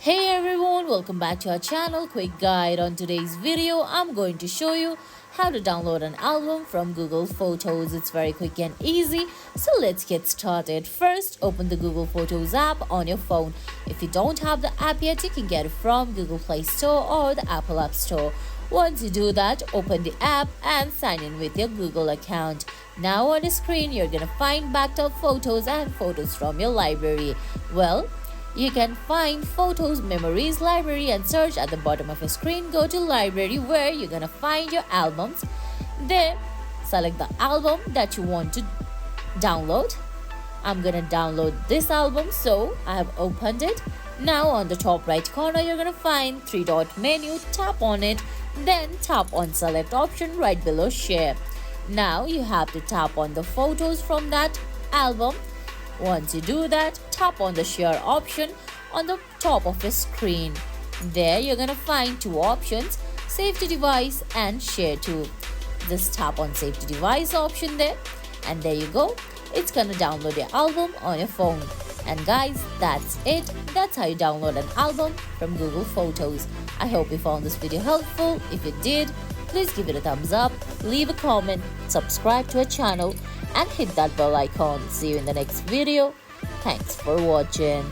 Hey everyone, welcome back to our channel. Quick guide. On today's video, I'm going to show you how to download an album from Google Photos. It's very quick and easy, so let's get started. First, open the Google Photos app on your phone. If you don't have the app yet, you can get it from Google Play Store or the Apple App Store. Once you do that, open the app and sign in with your Google account. Now on the screen, you're gonna find backed up photos and photos from your library. Well, you can find photos, memories, library and search at the bottom of your screen. Go to library where you're gonna find your albums. There, select the album that you want to download. I'm gonna download this album, so I have opened it. Now on the top right corner, you're gonna find three-dot menu. Tap on it, then tap on select option right below share. Now you have to tap on the photos from that album. Once you do that, tap on the share option on the top of your screen. There you're gonna find two options, save to device and share to. Just tap on save to device option there, and there you go. It's gonna download your album on your phone. And guys, that's it. That's how you download an album from Google Photos. I hope you found this video helpful. If you did, please give it a thumbs up, leave a comment, subscribe to our channel and hit that bell icon. See you in the next video. Thanks for watching.